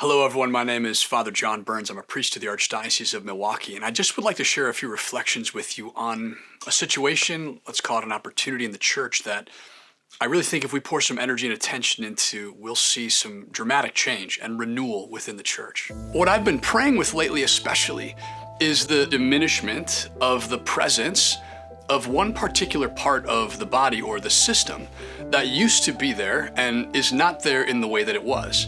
Hello, everyone. My name is Father John Burns. I'm a priest to the Archdiocese of Milwaukee, and I just would like to share a few reflections with you on a situation, let's call it an opportunity in the church, that I really think if we pour some energy and attention into, we'll see some dramatic change and renewal within the church. What I've been praying with lately, especially, is the diminishment of the presence of one particular part of the body or the system that used to be there and is not there in the way that it was.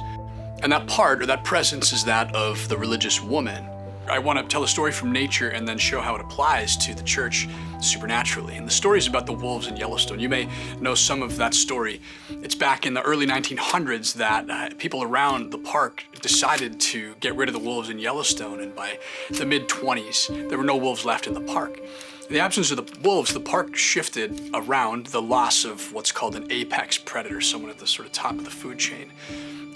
And that part, or that presence, is that of the religious woman. I want to tell a story from nature and then show how it applies to the church supernaturally. And the story is about the wolves in Yellowstone. You may know some of that story. It's back in the early 1900s that people around the park decided to get rid of the wolves in Yellowstone, and by the mid-20s, there were no wolves left in the park. In the absence of the wolves, the park shifted around the loss of what's called an apex predator, someone at the sort of top of the food chain.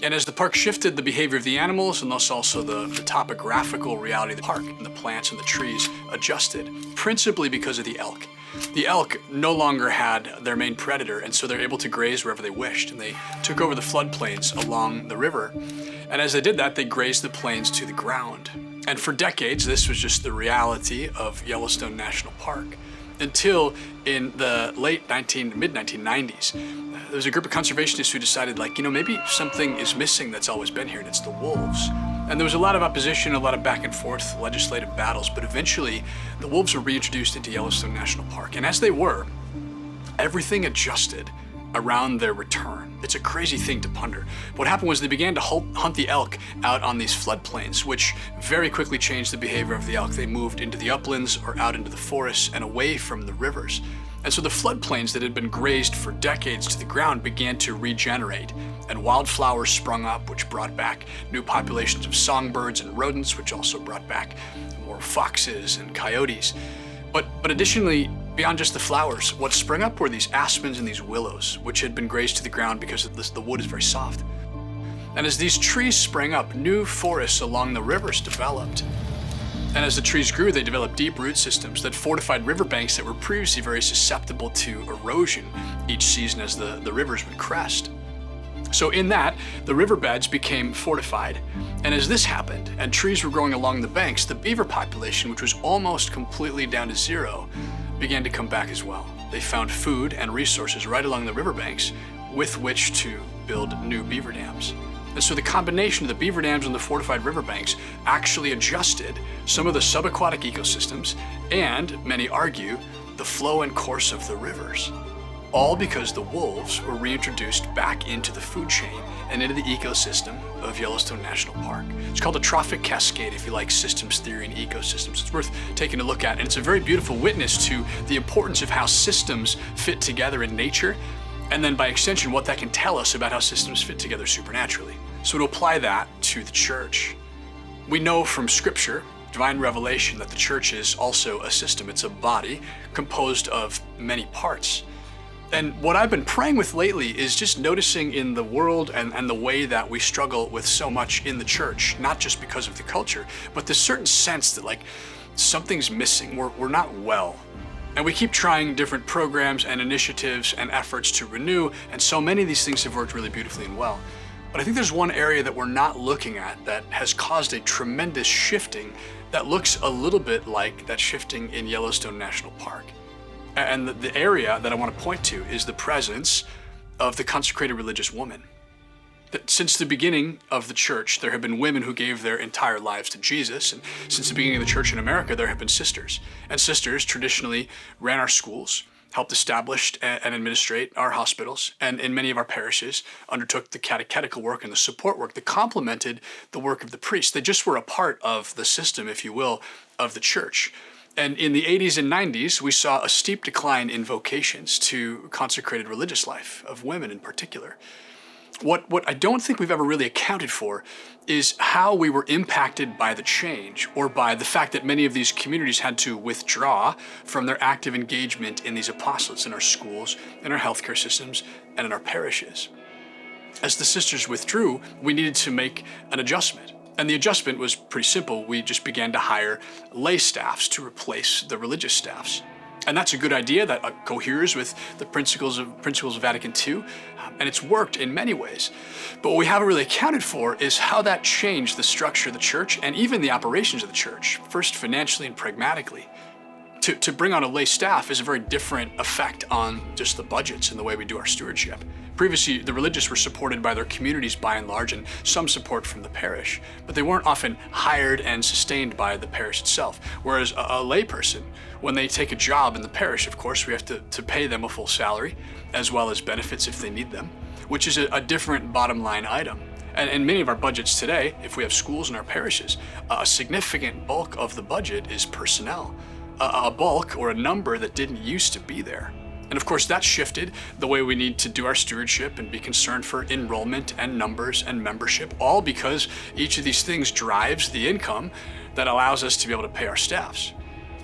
And as the park shifted, the behavior of the animals and thus also the topographical reality of the park and the plants and the trees adjusted, principally because of the elk. The elk no longer had their main predator, and so they're able to graze wherever they wished, and they took over the floodplains along the river. And as they did that, they grazed the plains to the ground. And for decades, this was just the reality of Yellowstone National Park, until in the mid-1990s, there was a group of conservationists who decided, maybe something is missing that's always been here, and it's the wolves. And there was a lot of opposition, a lot of back and forth legislative battles, but eventually the wolves were reintroduced into Yellowstone National Park. And as they were, everything adjusted around their return. It's a crazy thing to ponder. What happened was they began to hunt the elk out on these floodplains, which very quickly changed the behavior of the elk. They moved into the uplands or out into the forests and away from the rivers. And so the floodplains that had been grazed for decades to the ground began to regenerate, and wildflowers sprung up, which brought back new populations of songbirds and rodents, which also brought back more foxes and coyotes. But additionally, beyond just the flowers, what sprung up were these aspens and these willows, which had been grazed to the ground because the wood is very soft. And as these trees sprang up, new forests along the rivers developed. And as the trees grew, they developed deep root systems that fortified riverbanks that were previously very susceptible to erosion each season as the rivers would crest. So in that, the riverbeds became fortified. And as this happened, and trees were growing along the banks, the beaver population, which was almost completely down to zero, began to come back as well. They found food and resources right along the riverbanks with which to build new beaver dams. And so the combination of the beaver dams and the fortified riverbanks actually adjusted some of the subaquatic ecosystems and, many argue, the flow and course of the rivers. All because the wolves were reintroduced back into the food chain and into the ecosystem of Yellowstone National Park. It's called a trophic cascade, if you like systems theory and ecosystems. It's worth taking a look at, and it's a very beautiful witness to the importance of how systems fit together in nature, and then by extension, what that can tell us about how systems fit together supernaturally. So to apply that to the church, we know from Scripture, divine revelation, that the church is also a system. It's a body composed of many parts. And what I've been praying with lately is just noticing in the world and the way that we struggle with so much in the church, not just because of the culture, but this certain sense that something's missing, we're not well. And we keep trying different programs and initiatives and efforts to renew, and so many of these things have worked really beautifully and well. But I think there's one area that we're not looking at that has caused a tremendous shifting that looks a little bit like that shifting in Yellowstone National Park. And the area that I want to point to is the presence of the consecrated religious woman. That since the beginning of the church, there have been women who gave their entire lives to Jesus. And since the beginning of the church in America, there have been sisters. And sisters traditionally ran our schools, helped establish and administrate our hospitals, and in many of our parishes undertook the catechetical work and the support work that complemented the work of the priests. They just were a part of the system, if you will, of the church. And in the 80s and 90s, we saw a steep decline in vocations to consecrated religious life, of women in particular. What I don't think we've ever really accounted for is how we were impacted by the change, or by the fact that many of these communities had to withdraw from their active engagement in these apostolates in our schools, in our healthcare systems, and in our parishes. As the sisters withdrew, we needed to make an adjustment. And the adjustment was pretty simple. We just began to hire lay staffs to replace the religious staffs. And that's a good idea that coheres with the principles of Vatican II, and it's worked in many ways. But what we haven't really accounted for is how that changed the structure of the church and even the operations of the church, first financially and pragmatically. To bring on a lay staff is a very different effect on just the budgets and the way we do our stewardship. Previously, the religious were supported by their communities by and large, and some support from the parish, but they weren't often hired and sustained by the parish itself. Whereas a lay person, when they take a job in the parish, of course, we have to pay them a full salary, as well as benefits if they need them, which is a different bottom line item. And in many of our budgets today, if we have schools in our parishes, a significant bulk of the budget is personnel. A bulk or a number that didn't used to be there. And of course that shifted the way we need to do our stewardship and be concerned for enrollment and numbers and membership, all because each of these things drives the income that allows us to be able to pay our staffs.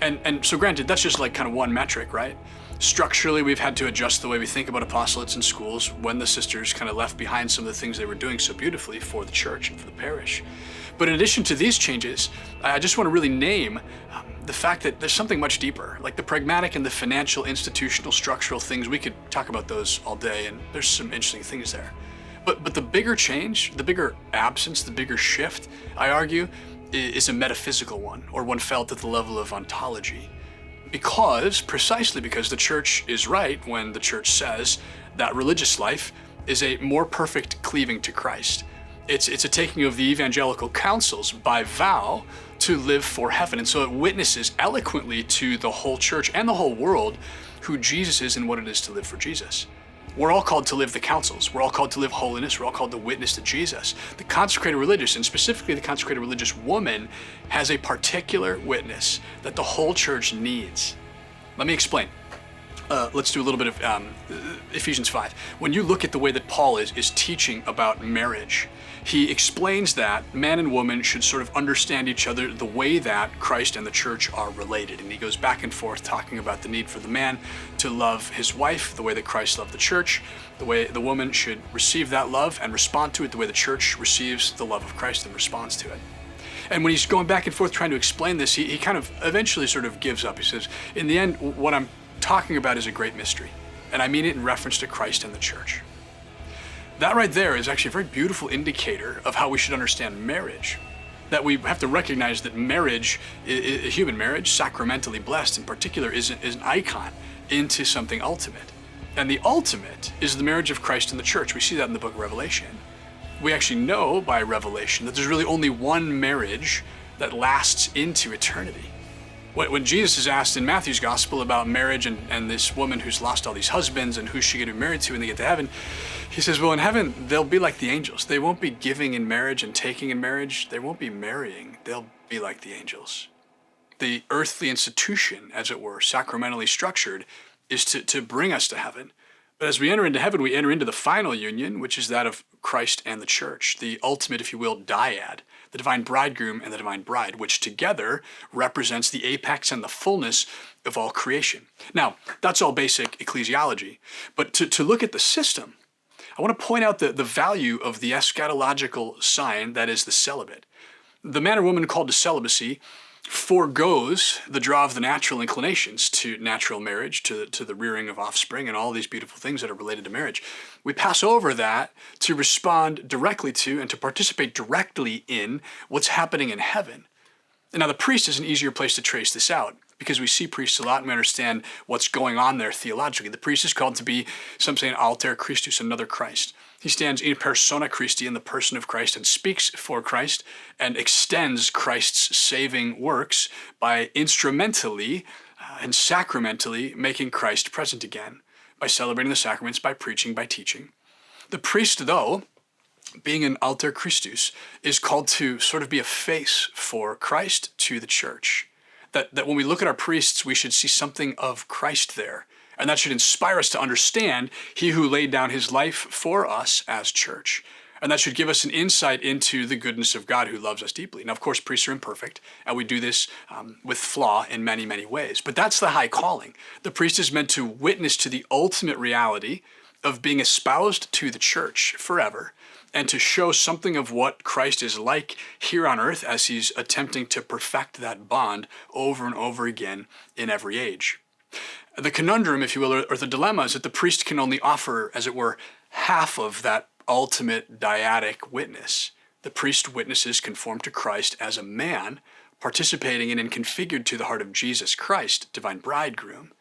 And so granted, that's just like kind of one metric, right? Structurally, we've had to adjust the way we think about apostolates in schools when the sisters kind of left behind some of the things they were doing so beautifully for the church and for the parish. But in addition to these changes, I just want to really name the fact that there's something much deeper, like the pragmatic and the financial, institutional, structural things. We could talk about those all day, and there's some interesting things there. But the bigger change, the bigger absence, the bigger shift, I argue, is a metaphysical one, or one felt at the level of ontology. Precisely because the church is right when the church says that religious life is a more perfect cleaving to Christ. It's a taking of the evangelical counsels by vow to live for heaven. And so it witnesses eloquently to the whole church and the whole world who Jesus is and what it is to live for Jesus. We're all called to live the counsels. We're all called to live holiness. We're all called to witness to Jesus. The consecrated religious, and specifically the consecrated religious woman, has a particular witness that the whole church needs. Let me explain. Let's do a little bit of Ephesians 5. When you look at the way that Paul is teaching about marriage, he explains that man and woman should sort of understand each other the way that Christ and the church are related. And he goes back and forth talking about the need for the man to love his wife the way that Christ loved the church, the way the woman should receive that love and respond to it the way the church receives the love of Christ and responds to it. And when he's going back and forth trying to explain this, he kind of eventually sort of gives up. He says, in the end, what I'm talking about is a great mystery, and I mean it in reference to Christ and the church. That right there is actually a very beautiful indicator of how we should understand marriage. That we have to recognize that marriage, human marriage, sacramentally blessed in particular, is an icon into something ultimate. And the ultimate is the marriage of Christ and the church. We see that in the book of Revelation. We actually know by revelation that there's really only one marriage that lasts into eternity. When Jesus is asked in Matthew's gospel about marriage and this woman who's lost all these husbands and who's she going to be married to when they get to heaven, he says, well, in heaven, they'll be like the angels. They won't be giving in marriage and taking in marriage. They won't be marrying. They'll be like the angels. The earthly institution, as it were, sacramentally structured, is to bring us to heaven. But as we enter into heaven, we enter into the final union, which is that of Christ and the church, the ultimate, if you will, dyad, the divine bridegroom and the divine bride, which together represents the apex and the fullness of all creation. Now, that's all basic ecclesiology. But to look at the system, I want to point out the value of the eschatological sign that is the celibate. The man or woman called to celibacy foregoes the draw of the natural inclinations to natural marriage, to the rearing of offspring, and all these beautiful things that are related to marriage. We pass over that to respond directly to and to participate directly in what's happening in heaven. And now the priest is an easier place to trace this out, because we see priests a lot and we understand what's going on there theologically. The priest is called to be, some say, an alter Christus, another Christ. He stands in persona Christi, in the person of Christ, and speaks for Christ and extends Christ's saving works by instrumentally and sacramentally making Christ present again, by celebrating the sacraments, by preaching, by teaching. The priest, though, being an alter Christus, is called to sort of be a face for Christ to the church. That when we look at our priests, we should see something of Christ there. And that should inspire us to understand he who laid down his life for us as church. And that should give us an insight into the goodness of God who loves us deeply. Now, of course, priests are imperfect, and we do this with flaw in many, many ways. But that's the high calling. The priest is meant to witness to the ultimate reality of being espoused to the church forever, and to show something of what Christ is like here on earth as he's attempting to perfect that bond over and over again in every age. The conundrum, if you will, or the dilemma is that the priest can only offer, as it were, half of that ultimate dyadic witness. The priest witnesses conformed to Christ as a man, participating in and configured to the heart of Jesus Christ, divine bridegroom.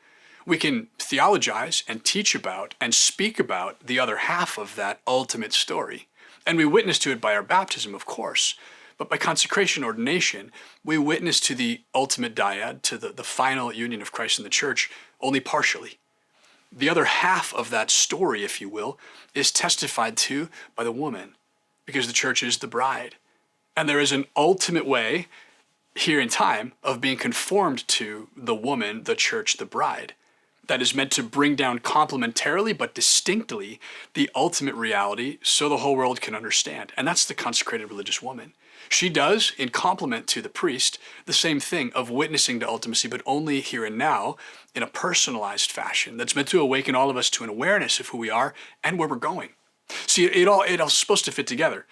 We can theologize and teach about and speak about the other half of that ultimate story. And we witness to it by our baptism, of course. But by consecration, ordination, we witness to the ultimate dyad, to the final union of Christ and the church, only partially. The other half of that story, if you will, is testified to by the woman, because the church is the bride. And there is an ultimate way here in time of being conformed to the woman, the church, the bride, that is meant to bring down complementarily but distinctly the ultimate reality so the whole world can understand. And that's the consecrated religious woman. She does, in complement to the priest, the same thing of witnessing to ultimacy, but only here and now in a personalized fashion that's meant to awaken all of us to an awareness of who we are and where we're going. See, it all's supposed to fit together.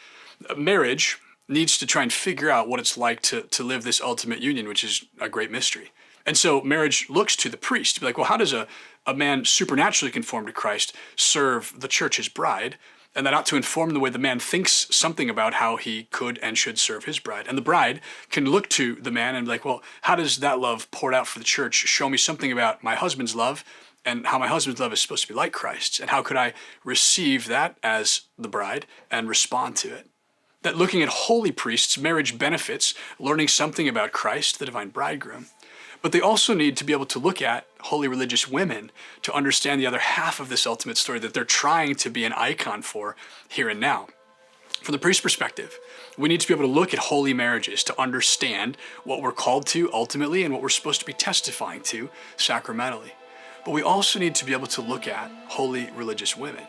Marriage needs to try and figure out what it's like to live this ultimate union, which is a great mystery. And so marriage looks to the priest to be like, well, how does a man supernaturally conformed to Christ serve the church, his bride? And that ought to inform the way the man thinks something about how he could and should serve his bride. And the bride can look to the man and be like, well, how does that love poured out for the church show me something about my husband's love and how my husband's love is supposed to be like Christ's? And how could I receive that as the bride and respond to it? That looking at holy priests, marriage benefits learning something about Christ, the divine bridegroom. But they also need to be able to look at holy religious women to understand the other half of this ultimate story that they're trying to be an icon for here and now. From the priest's perspective, we need to be able to look at holy marriages to understand what we're called to ultimately and what we're supposed to be testifying to sacramentally. But we also need to be able to look at holy religious women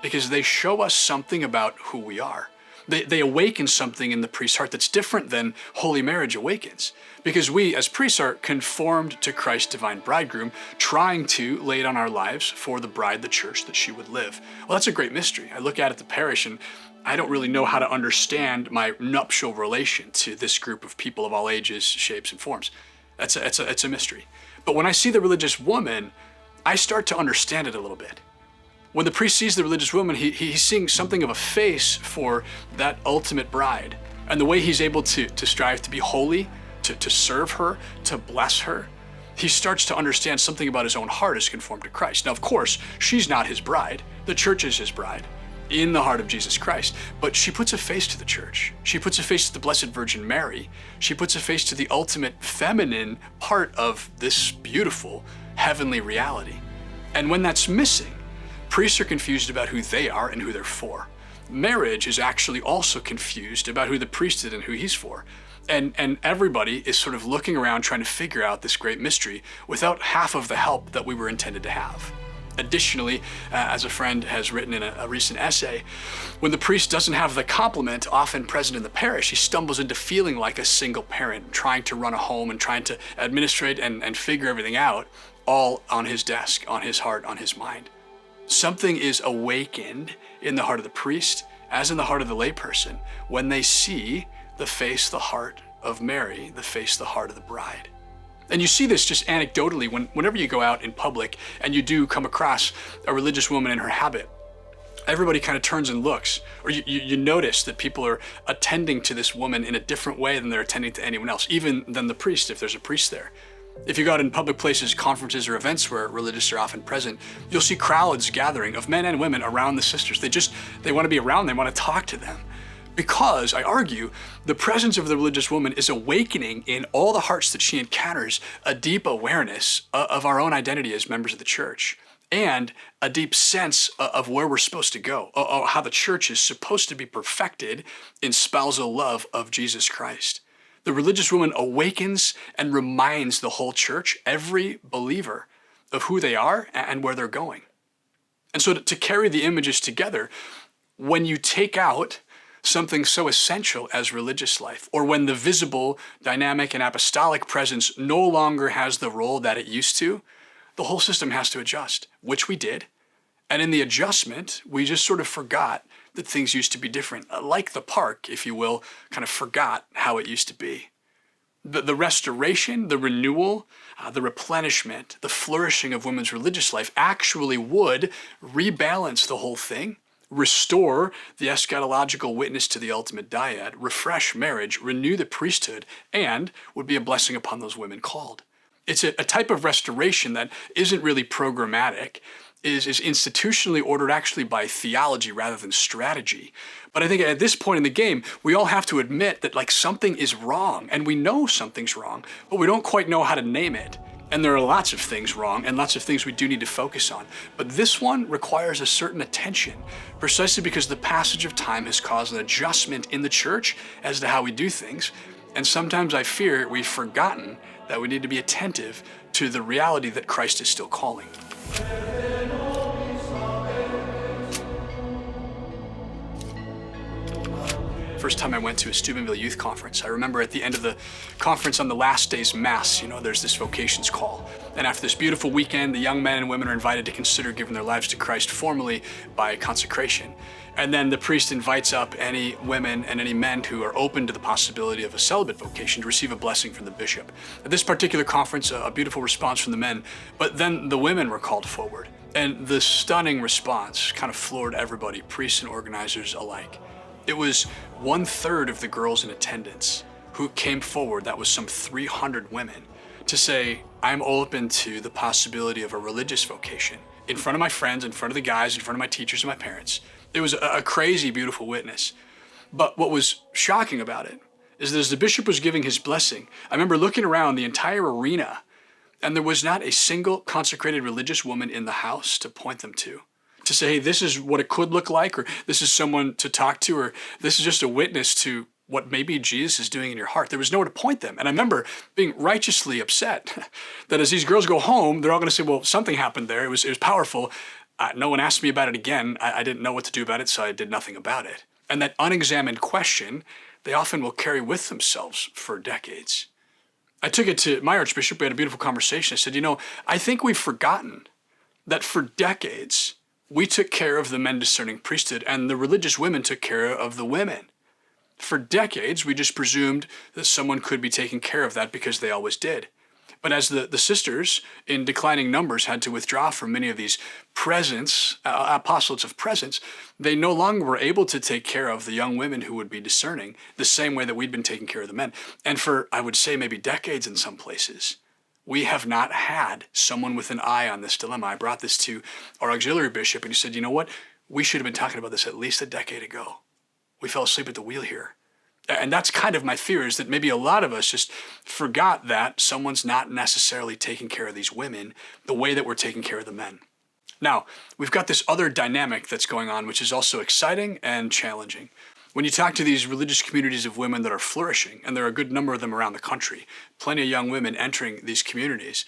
because they show us something about who we are. They awaken something in the priest's heart that's different than holy marriage awakens. Because we, as priests, are conformed to Christ's divine bridegroom, trying to lay it on our lives for the bride, the church, that she would live. Well, that's a great mystery. I look at the parish and I don't really know how to understand my nuptial relation to this group of people of all ages, shapes, and forms. It's a mystery. But when I see the religious woman, I start to understand it a little bit. When the priest sees the religious woman, he's seeing something of a face for that ultimate bride. And the way he's able to strive to be holy, to serve her, to bless her, he starts to understand something about his own heart as conformed to Christ. Now, of course, she's not his bride. The church is his bride in the heart of Jesus Christ. But she puts a face to the church. She puts a face to the Blessed Virgin Mary. She puts a face to the ultimate feminine part of this beautiful heavenly reality. And when that's missing, priests are confused about who they are and who they're for. Marriage is actually also confused about who the priest is and who he's for. And everybody is sort of looking around trying to figure out this great mystery without half of the help that we were intended to have. Additionally, as a friend has written in a recent essay, when the priest doesn't have the complement often present in the parish, he stumbles into feeling like a single parent, trying to run a home and trying to administrate and figure everything out, all on his desk, on his heart, on his mind. Something is awakened in the heart of the priest, as in the heart of the layperson, when they see the face, the heart of Mary, the face, the heart of the bride. And you see this just anecdotally whenever you go out in public and you do come across a religious woman in her habit. Everybody kind of turns and looks, or you notice that people are attending to this woman in a different way than they're attending to anyone else, even than the priest, if there's a priest there. If you go out in public places, conferences, or events where religious are often present, you'll see crowds gathering of men and women around the sisters. They want to be around them, want to talk to them. Because, I argue, the presence of the religious woman is awakening in all the hearts that she encounters a deep awareness of our own identity as members of the church and a deep sense of where we're supposed to go, how the church is supposed to be perfected in spousal love of Jesus Christ. The religious woman awakens and reminds the whole church, every believer, of who they are and where they're going. And so to carry the images together, when you take out something so essential as religious life, or when the visible, dynamic, and apostolic presence no longer has the role that it used to, the whole system has to adjust, which we did. And in the adjustment, we just sort of forgot that things used to be different. Like the park, if you will, kind of forgot how it used to be. The restoration, the renewal, the replenishment, the flourishing of women's religious life actually would rebalance the whole thing, restore the eschatological witness to the ultimate dyad, refresh marriage, renew the priesthood, and would be a blessing upon those women called. It's a type of restoration that isn't really programmatic, is institutionally ordered actually by theology rather than strategy. But I think at this point in the game, we all have to admit that like something is wrong, and we know something's wrong, but we don't quite know how to name it. And there are lots of things wrong and lots of things we do need to focus on. But this one requires a certain attention, precisely because the passage of time has caused an adjustment in the church as to how we do things. And sometimes I fear we've forgotten that we need to be attentive to the reality that Christ is still calling. First time I went to a Steubenville Youth Conference, I remember at the end of the conference on the last day's mass, there's this vocations call. And after this beautiful weekend, the young men and women are invited to consider giving their lives to Christ formally by consecration. And then the priest invites up any women and any men who are open to the possibility of a celibate vocation to receive a blessing from the bishop. At this particular conference, a beautiful response from the men, but then the women were called forward. And the stunning response kind of floored everybody, priests and organizers alike. It was 1/3 of the girls in attendance who came forward, that was some 300 women, to say, I'm open to the possibility of a religious vocation in front of my friends, in front of the guys, in front of my teachers and my parents. It was a crazy, beautiful witness. But what was shocking about it is that as the bishop was giving his blessing, I remember looking around the entire arena, and there was not a single consecrated religious woman in the house to point them to say, hey, this is what it could look like, or this is someone to talk to, or this is just a witness to what maybe Jesus is doing in your heart. There was nowhere to point them. And I remember being righteously upset that as these girls go home, they're all going to say, well, something happened there. It was powerful. No one asked me about it again. I didn't know what to do about it, so I did nothing about it. And that unexamined question, they often will carry with themselves for decades. I took it to my archbishop. We had a beautiful conversation. I said, I think we've forgotten that for decades, we took care of the men discerning priesthood, and the religious women took care of the women. For decades, we just presumed that someone could be taking care of that because they always did. But as the sisters, in declining numbers, had to withdraw from many of these apostolates of presence, they no longer were able to take care of the young women who would be discerning the same way that we'd been taking care of the men. And for, I would say, maybe decades in some places, we have not had someone with an eye on this dilemma. I brought this to our auxiliary bishop, and he said, you know what? We should have been talking about this at least a decade ago. We fell asleep at the wheel here. And that's kind of my fear, is that maybe a lot of us just forgot that someone's not necessarily taking care of these women the way that we're taking care of the men. Now, we've got this other dynamic that's going on, which is also exciting and challenging. When you talk to these religious communities of women that are flourishing, and there are a good number of them around the country, plenty of young women entering these communities,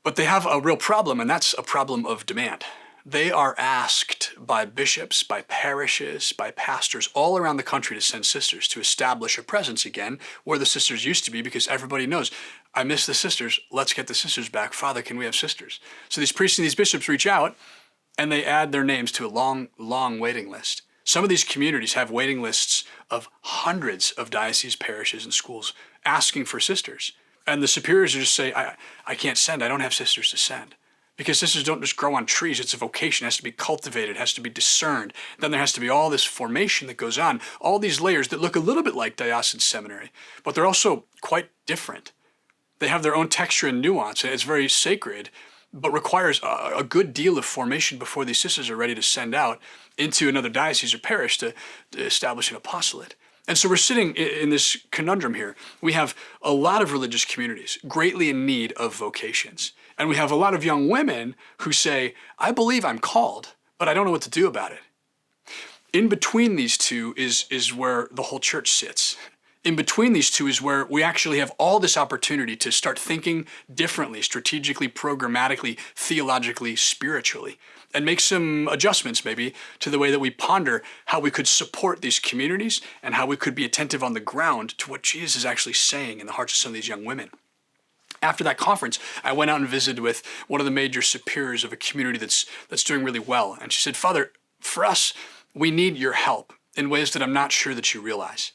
but they have a real problem, and that's a problem of demand. They are asked by bishops, by parishes, by pastors all around the country to send sisters to establish a presence again where the sisters used to be, because everybody knows, I miss the sisters, let's get the sisters back. Father, can we have sisters? So these priests and these bishops reach out, and they add their names to a long, long waiting list. Some of these communities have waiting lists of hundreds of dioceses, parishes, and schools asking for sisters. And the superiors just say, I can't send, I don't have sisters to send. Because sisters don't just grow on trees. It's a vocation. It has to be cultivated. It has to be discerned. Then there has to be all this formation that goes on, all these layers that look a little bit like diocesan seminary, but they're also quite different. They have their own texture and nuance, and it's very sacred, but requires a good deal of formation before these sisters are ready to send out into another diocese or parish to establish an apostolate. And so we're sitting in this conundrum here. We have a lot of religious communities greatly in need of vocations. And we have a lot of young women who say, I believe I'm called, but I don't know what to do about it. In between these two is where the whole church sits. In between these two is where we actually have all this opportunity to start thinking differently, strategically, programmatically, theologically, spiritually, and make some adjustments maybe to the way that we ponder how we could support these communities and how we could be attentive on the ground to what Jesus is actually saying in the hearts of some of these young women. After that conference, I went out and visited with one of the major superiors of a community that's doing really well. And she said, Father, for us, we need your help in ways that I'm not sure that you realize.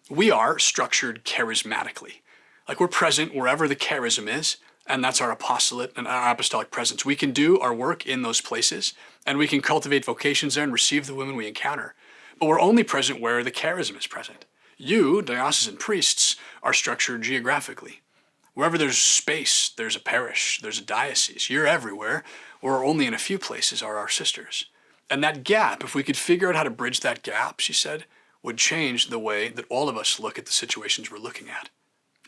We are structured charismatically. Like we're present wherever the charism is, and that's our apostolate and our apostolic presence. We can do our work in those places, and we can cultivate vocations there and receive the women we encounter. But we're only present where the charism is present. You, diocesan priests, are structured geographically. Wherever there's space, there's a parish, there's a diocese. You're everywhere, where only in a few places are our sisters. And that gap, if we could figure out how to bridge that gap, she said, would change the way that all of us look at the situations we're looking at.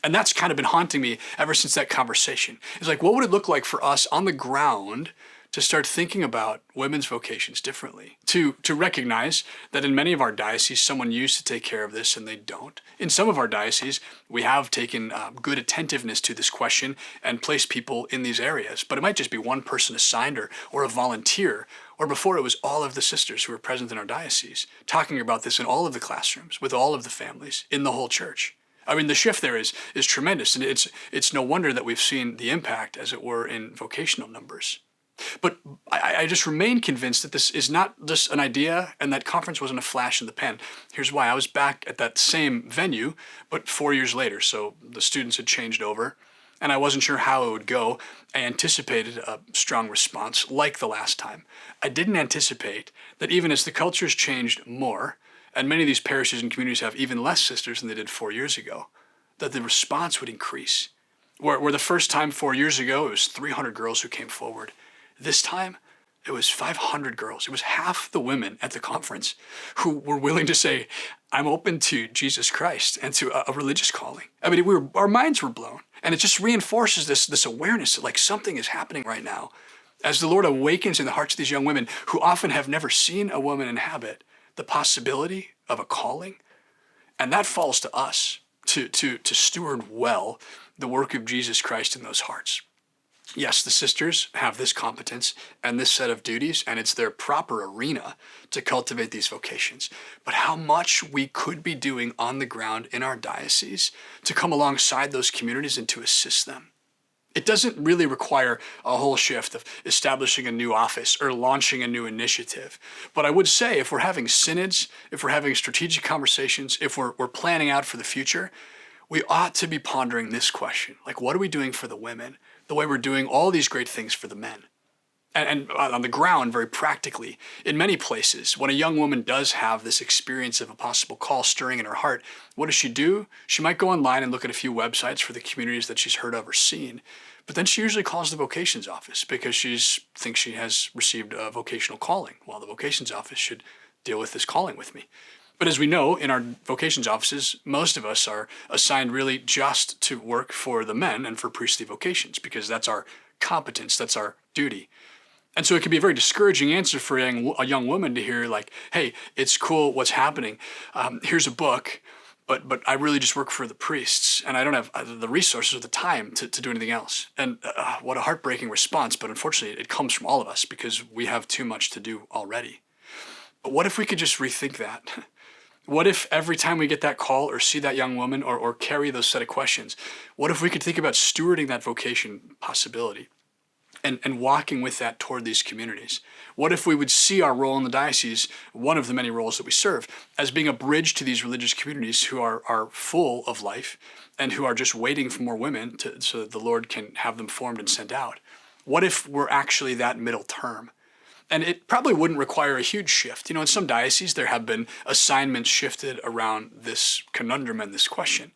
And that's kind of been haunting me ever since that conversation. It's like, what would it look like for us on the ground to start thinking about women's vocations differently? To recognize that in many of our dioceses, someone used to take care of this and they don't. In some of our dioceses, we have taken good attentiveness to this question and placed people in these areas. But it might just be one person assigned or a volunteer. Or before it was all of the sisters who were present in our diocese, talking about this in all of the classrooms, with all of the families, in the whole church. I mean, the shift there is tremendous, and it's no wonder that we've seen the impact, as it were, in vocational numbers. But I just remain convinced that this is not just an idea, and that conference wasn't a flash in the pan. Here's why. I was back at that same venue, but 4 years later, so the students had changed over, and I wasn't sure how it would go. I anticipated a strong response, like the last time. I didn't anticipate that even as the culture's changed more, and many of these parishes and communities have even less sisters than they did 4 years ago, that the response would increase. Where the first time 4 years ago, it was 300 girls who came forward. This time, it was 500 girls. It was half the women at the conference who were willing to say, I'm open to Jesus Christ and to a religious calling. I mean, our minds were blown. And it just reinforces this awareness that like something is happening right now. As the Lord awakens in the hearts of these young women who often have never seen a woman inhabit the possibility of a calling. And that falls to us to steward well the work of Jesus Christ in those hearts. Yes, the sisters have this competence and this set of duties, and it's their proper arena to cultivate these vocations. But how much we could be doing on the ground in our diocese to come alongside those communities and to assist them. It doesn't really require a whole shift of establishing a new office or launching a new initiative. But I would say if we're having synods, if we're having strategic conversations, if we're planning out for the future, we ought to be pondering this question. Like, what are we doing for the women? The way we're doing all these great things for the men. And on the ground, very practically, in many places, when a young woman does have this experience of a possible call stirring in her heart, what does she do? She might go online and look at a few websites for the communities that she's heard of or seen. But then she usually calls the vocations office because she thinks she has received a vocational calling. Well, the vocations office should deal with this calling with me. But as we know, in our vocations offices, most of us are assigned really just to work for the men and for priestly vocations because that's our competence, that's our duty. And so it can be a very discouraging answer for a young woman to hear like, hey, it's cool what's happening. Here's a book, but I really just work for the priests and I don't have the resources or the time to do anything else. And what a heartbreaking response, but unfortunately it comes from all of us because we have too much to do already. But what if we could just rethink that? What if every time we get that call or see that young woman or carry those set of questions, what if we could think about stewarding that vocation possibility? And walking with that toward these communities? What if we would see our role in the diocese, one of the many roles that we serve, as being a bridge to these religious communities who are full of life and who are just waiting for more women so that the Lord can have them formed and sent out? What if we're actually that middle term? And it probably wouldn't require a huge shift. You know, in some dioceses, there have been assignments shifted around this conundrum and this question.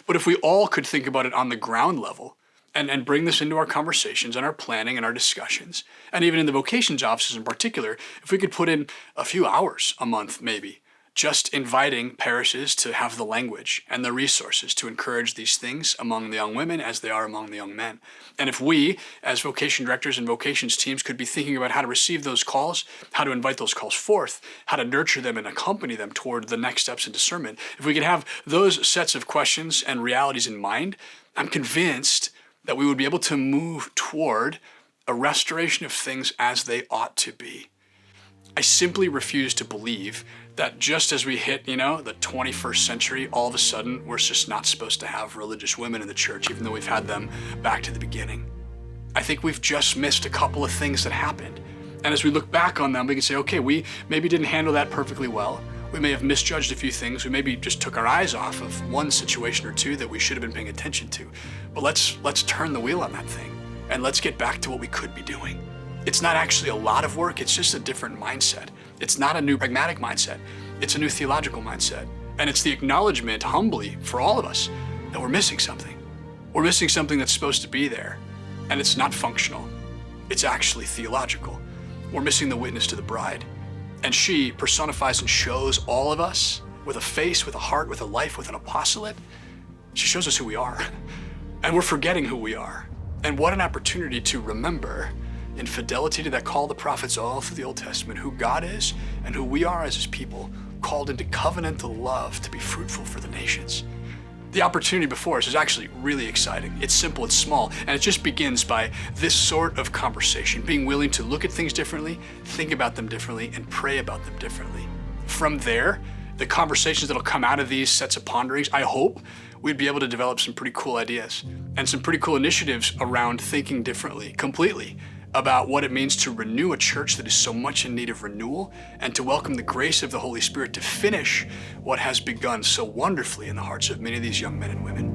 But if we all could think about it on the ground level, and bring this into our conversations and our planning and our discussions, and even in the vocations offices in particular, if we could put in a few hours a month maybe, just inviting parishes to have the language and the resources to encourage these things among the young women as they are among the young men. And if we, as vocation directors and vocations teams, could be thinking about how to receive those calls, how to invite those calls forth, how to nurture them and accompany them toward the next steps in discernment, if we could have those sets of questions and realities in mind, I'm convinced that we would be able to move toward a restoration of things as they ought to be. I simply refuse to believe that just as we hit, the 21st century, all of a sudden we're just not supposed to have religious women in the church, even though we've had them back to the beginning. I think we've just missed a couple of things that happened. And as we look back on them, we can say, okay, we maybe didn't handle that perfectly well. We may have misjudged a few things. We maybe just took our eyes off of one situation or two that we should have been paying attention to. But let's turn the wheel on that thing and let's get back to what we could be doing. It's not actually a lot of work. It's just a different mindset. It's not a new pragmatic mindset. It's a new theological mindset. And it's the acknowledgement, humbly, for all of us, that we're missing something. We're missing something that's supposed to be there. And it's not functional. It's actually theological. We're missing the witness to the bride. And she personifies and shows all of us with a face, with a heart, with a life, with an apostolate. She shows us who we are. And we're forgetting who we are. And what an opportunity to remember, in fidelity to that call of the prophets all through the Old Testament, who God is and who we are as his people, called into covenantal love to be fruitful for the nations. The opportunity before us is actually really exciting. It's simple, it's small, and it just begins by this sort of conversation, being willing to look at things differently, think about them differently, and pray about them differently. From there, the conversations that'll come out of these sets of ponderings, I hope we'd be able to develop some pretty cool ideas and some pretty cool initiatives around thinking differently, completely, about what it means to renew a church that is so much in need of renewal, and to welcome the grace of the Holy Spirit to finish what has begun so wonderfully in the hearts of many of these young men and women.